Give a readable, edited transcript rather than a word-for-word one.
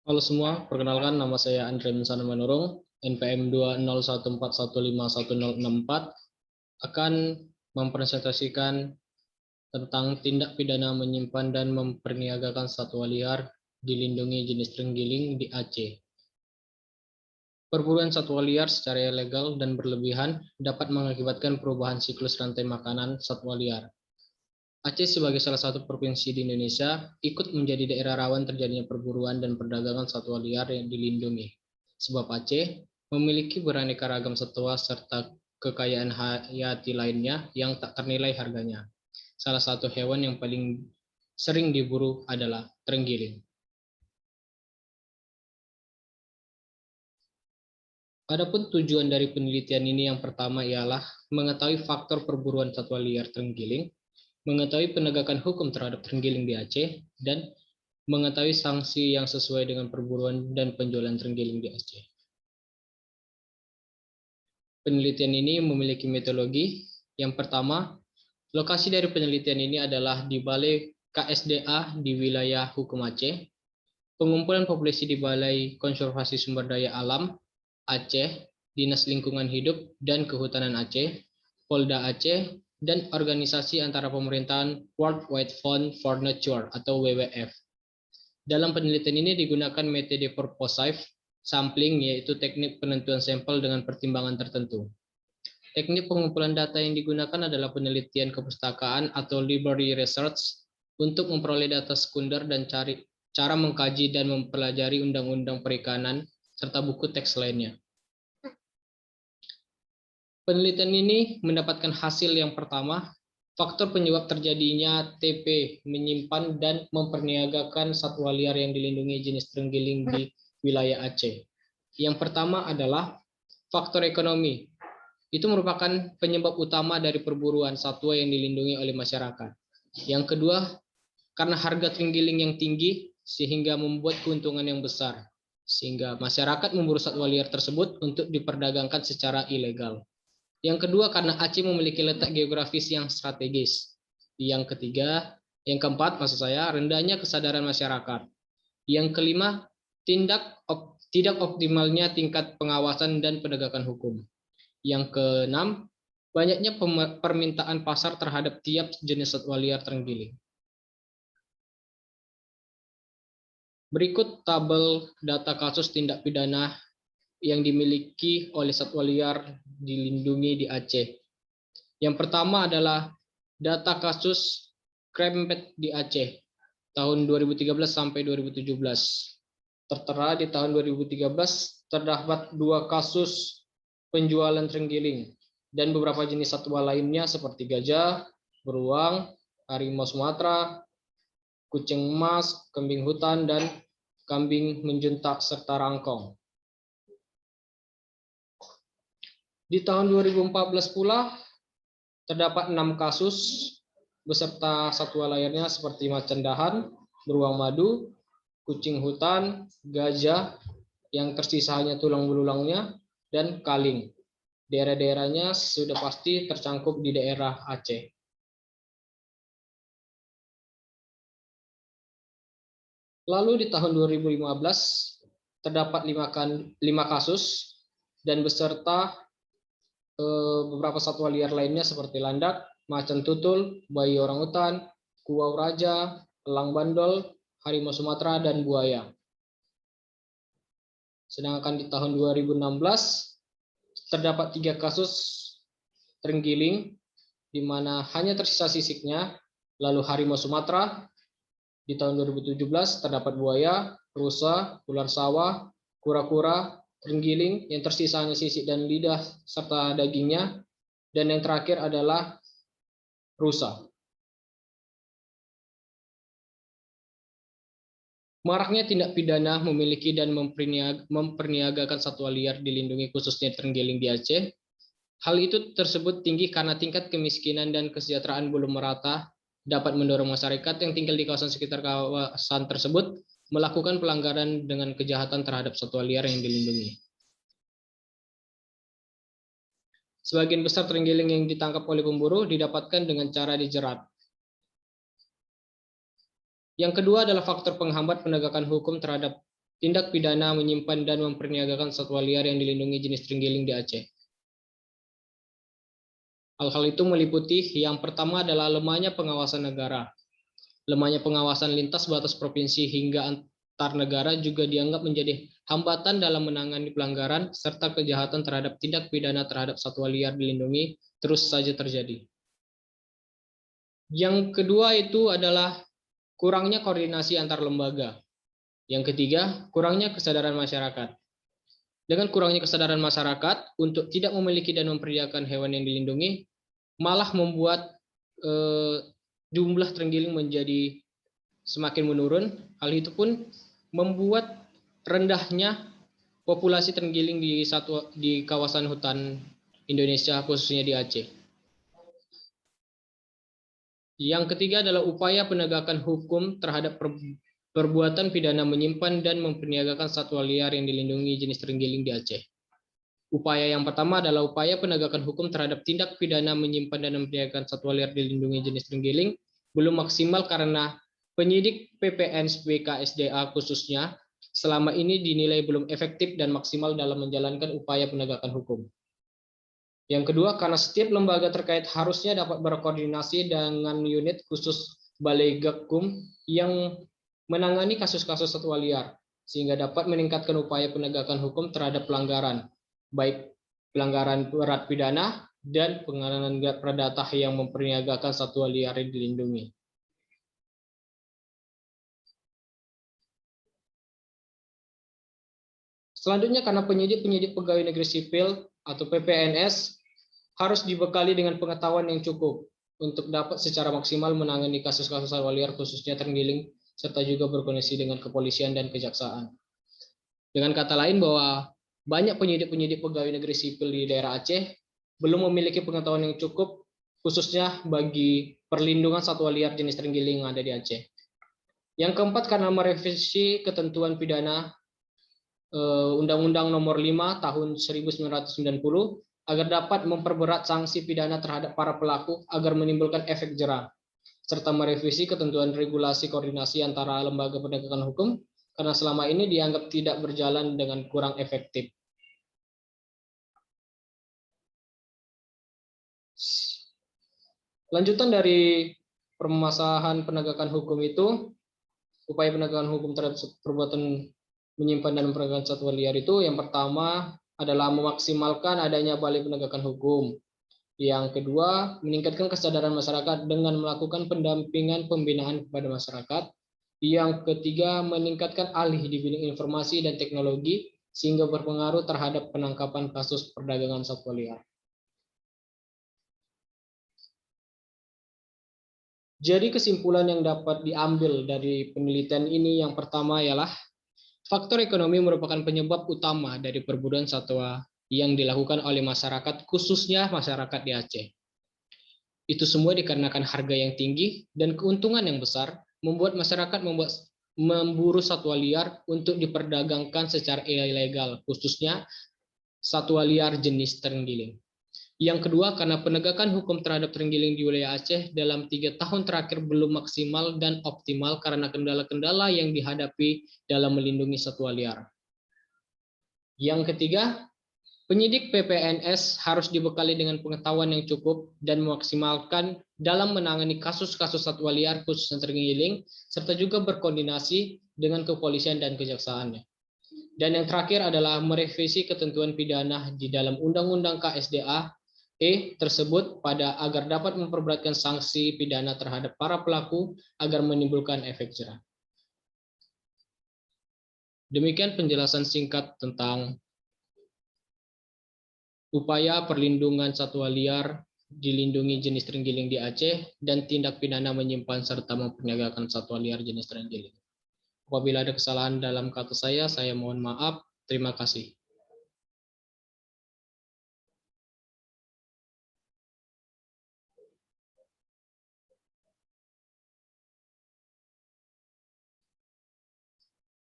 Halo semua, perkenalkan nama saya Andre Mensana Manurung, NPM 20141511064 akan mempresentasikan tentang tindak pidana menyimpan dan memperniagakan satwa liar dilindungi jenis terenggiling di Aceh. Perburuan satwa liar secara ilegal dan berlebihan dapat mengakibatkan perubahan siklus rantai makanan satwa liar. Aceh sebagai salah satu provinsi di Indonesia ikut menjadi daerah rawan terjadinya perburuan dan perdagangan satwa liar yang dilindungi. Sebab Aceh memiliki beraneka ragam satwa serta kekayaan hayati lainnya yang tak ternilai harganya. Salah satu hewan yang paling sering diburu adalah terenggiling. Adapun tujuan dari penelitian ini yang pertama ialah mengetahui faktor perburuan satwa liar terenggiling, mengetahui penegakan hukum terhadap terenggiling di Aceh, dan mengetahui sanksi yang sesuai dengan perburuan dan penjualan terenggiling di Aceh. Penelitian ini memiliki metodologi. Yang pertama, lokasi dari penelitian ini adalah di Balai KSDA di wilayah Hukum Aceh, pengumpulan populasi di Balai Konservasi Sumber Daya Alam Aceh, Dinas Lingkungan Hidup dan Kehutanan Aceh, Polda Aceh, dan organisasi antara pemerintahan World Wide Fund for Nature atau WWF. Dalam penelitian ini digunakan metode purposive sampling, yaitu teknik penentuan sampel dengan pertimbangan tertentu. Teknik pengumpulan data yang digunakan adalah penelitian kepustakaan atau library research untuk memperoleh data sekunder dan cara mengkaji dan mempelajari undang-undang perikanan serta buku teks lainnya. Penelitian ini mendapatkan hasil yang pertama, faktor penyebab terjadinya TP menyimpan dan memperniagakan satwa liar yang dilindungi jenis terenggiling di wilayah Aceh. Yang pertama adalah faktor ekonomi. Itu merupakan penyebab utama dari perburuan satwa yang dilindungi oleh masyarakat. Yang kedua, karena harga terenggiling yang tinggi sehingga membuat keuntungan yang besar, sehingga masyarakat memburu satwa liar tersebut untuk diperdagangkan secara ilegal. Yang kedua, karena Aceh memiliki letak geografis yang strategis. Yang ketiga, yang keempat, maksud saya, rendahnya kesadaran masyarakat. Yang kelima, tidak optimalnya tingkat pengawasan dan penegakan hukum. Yang keenam, banyaknya permintaan pasar terhadap tiap jenis satwa liar terenggiling. Berikut tabel data kasus tindak pidana yang dimiliki oleh satwa liar dilindungi di Aceh. Yang pertama adalah data kasus krempet di Aceh tahun 2013 sampai 2017. Tertera di tahun 2013 terdapat 2 kasus penjualan terenggiling dan beberapa jenis satwa lainnya seperti gajah, beruang, harimau Sumatera, kucing emas, kambing hutan, dan kambing menjuntak serta rangkong. Di tahun 2014 pula terdapat 6 kasus beserta satwa lainnya seperti macan dahan, beruang madu, kucing hutan, gajah yang tersisa hanya tulang belulangnya, dan kaling. Daerah-daerahnya sudah pasti tercangkup di daerah Aceh. Lalu di tahun 2015 terdapat 5 kasus dan beserta beberapa satwa liar lainnya seperti landak, macan tutul, bayi orangutan, kuau raja, elang bandol, harimau Sumatera, dan buaya. Sedangkan di tahun 2016 terdapat 3 kasus terenggiling di mana hanya tersisa sisiknya, lalu harimau Sumatera. Di tahun 2017 terdapat buaya, rusa, ular sawah, kura-kura, terenggiling yang tersisa hanya sisik dan lidah serta dagingnya, dan yang terakhir adalah rusa. Maraknya tindak pidana memiliki dan memperniagakan satwa liar dilindungi khususnya terenggiling di Aceh. Hal itu tersebut tinggi karena tingkat kemiskinan dan kesejahteraan belum merata dapat mendorong masyarakat yang tinggal di kawasan sekitar kawasan tersebut melakukan pelanggaran dengan kejahatan terhadap satwa liar yang dilindungi. Sebagian besar terenggiling yang ditangkap oleh pemburu didapatkan dengan cara dijerat. Yang kedua adalah faktor penghambat penegakan hukum terhadap tindak pidana menyimpan dan memperniagakan satwa liar yang dilindungi jenis terenggiling di Aceh. Hal-hal itu meliputi yang pertama adalah lemahnya pengawasan negara. Lemahnya pengawasan lintas batas provinsi hingga antar negara juga dianggap menjadi hambatan dalam menangani pelanggaran serta kejahatan terhadap tindak pidana terhadap satwa liar dilindungi terus saja terjadi. Yang kedua itu adalah kurangnya koordinasi antar lembaga. Yang ketiga, kurangnya kesadaran masyarakat. Dengan kurangnya kesadaran masyarakat untuk tidak memiliki dan memperdayakan hewan yang dilindungi, malah membuat jumlah terenggiling menjadi semakin menurun. Hal itu pun membuat rendahnya populasi terenggiling di kawasan hutan Indonesia, khususnya di Aceh. Yang ketiga adalah upaya penegakan hukum terhadap perbuatan pidana menyimpan dan memperniagakan satwa liar yang dilindungi jenis terenggiling di Aceh. Upaya yang pertama adalah upaya penegakan hukum terhadap tindak pidana menyimpan dan memperniagakan satwa liar dilindungi jenis terenggiling belum maksimal karena penyidik PPN BKSDA khususnya selama ini dinilai belum efektif dan maksimal dalam menjalankan upaya penegakan hukum. Yang kedua, karena setiap lembaga terkait harusnya dapat berkoordinasi dengan unit khusus Balai Gakum yang menangani kasus-kasus satwa liar, sehingga dapat meningkatkan upaya penegakan hukum terhadap pelanggaran, baik pelanggaran berat pidana dan pelanggaran perdata yang memperniagakan satwa liar yang dilindungi. Selanjutnya, karena penyidik pegawai negeri sipil atau PPNS harus dibekali dengan pengetahuan yang cukup untuk dapat secara maksimal menangani kasus-kasus satwa liar khususnya terenggiling serta juga berkoordinasi dengan kepolisian dan kejaksaan. Dengan kata lain bahwa banyak penyidik pegawai negeri sipil di daerah Aceh belum memiliki pengetahuan yang cukup khususnya bagi perlindungan satwa liar jenis terenggiling yang ada di Aceh. Yang keempat, karena merevisi ketentuan pidana Undang-Undang Nomor 5 Tahun 1990 agar dapat memperberat sanksi pidana terhadap para pelaku agar menimbulkan efek jera, serta merevisi ketentuan regulasi koordinasi antara lembaga penegakan hukum karena selama ini dianggap tidak berjalan dengan kurang efektif. Lanjutan dari permasalahan penegakan hukum itu, upaya penegakan hukum terhadap perbuatan menyimpan dan memperdayakan satwa liar itu yang pertama adalah memaksimalkan adanya balai penegakan hukum. Yang kedua, meningkatkan kesadaran masyarakat dengan melakukan pendampingan pembinaan kepada masyarakat. Yang ketiga, meningkatkan alih di bidang informasi dan teknologi sehingga berpengaruh terhadap penangkapan kasus perdagangan satwa liar. Jadi kesimpulan yang dapat diambil dari penelitian ini yang pertama ialah faktor ekonomi merupakan penyebab utama dari perburuan satwa yang dilakukan oleh masyarakat, khususnya masyarakat di Aceh. Itu semua dikarenakan harga yang tinggi dan keuntungan yang besar membuat masyarakat memburu satwa liar untuk diperdagangkan secara ilegal, khususnya satwa liar jenis terenggiling. Yang kedua, karena penegakan hukum terhadap terenggiling di wilayah Aceh dalam 3 tahun terakhir belum maksimal dan optimal karena kendala-kendala yang dihadapi dalam melindungi satwa liar. Yang ketiga, penyidik PPNS harus dibekali dengan pengetahuan yang cukup dan memaksimalkan dalam menangani kasus-kasus satwa liar khususnya terenggiling, serta juga berkoordinasi dengan kepolisian dan kejaksaannya. Dan yang terakhir adalah merevisi ketentuan pidana di dalam Undang-Undang KSDA tersebut agar dapat memperberatkan sanksi pidana terhadap para pelaku agar menimbulkan efek jera. Demikian penjelasan singkat tentang upaya perlindungan satwa liar dilindungi jenis terenggiling di Aceh dan tindak pidana menyimpan serta memperniagakan satwa liar jenis terenggiling. Apabila ada kesalahan dalam kata saya mohon maaf. Terima kasih.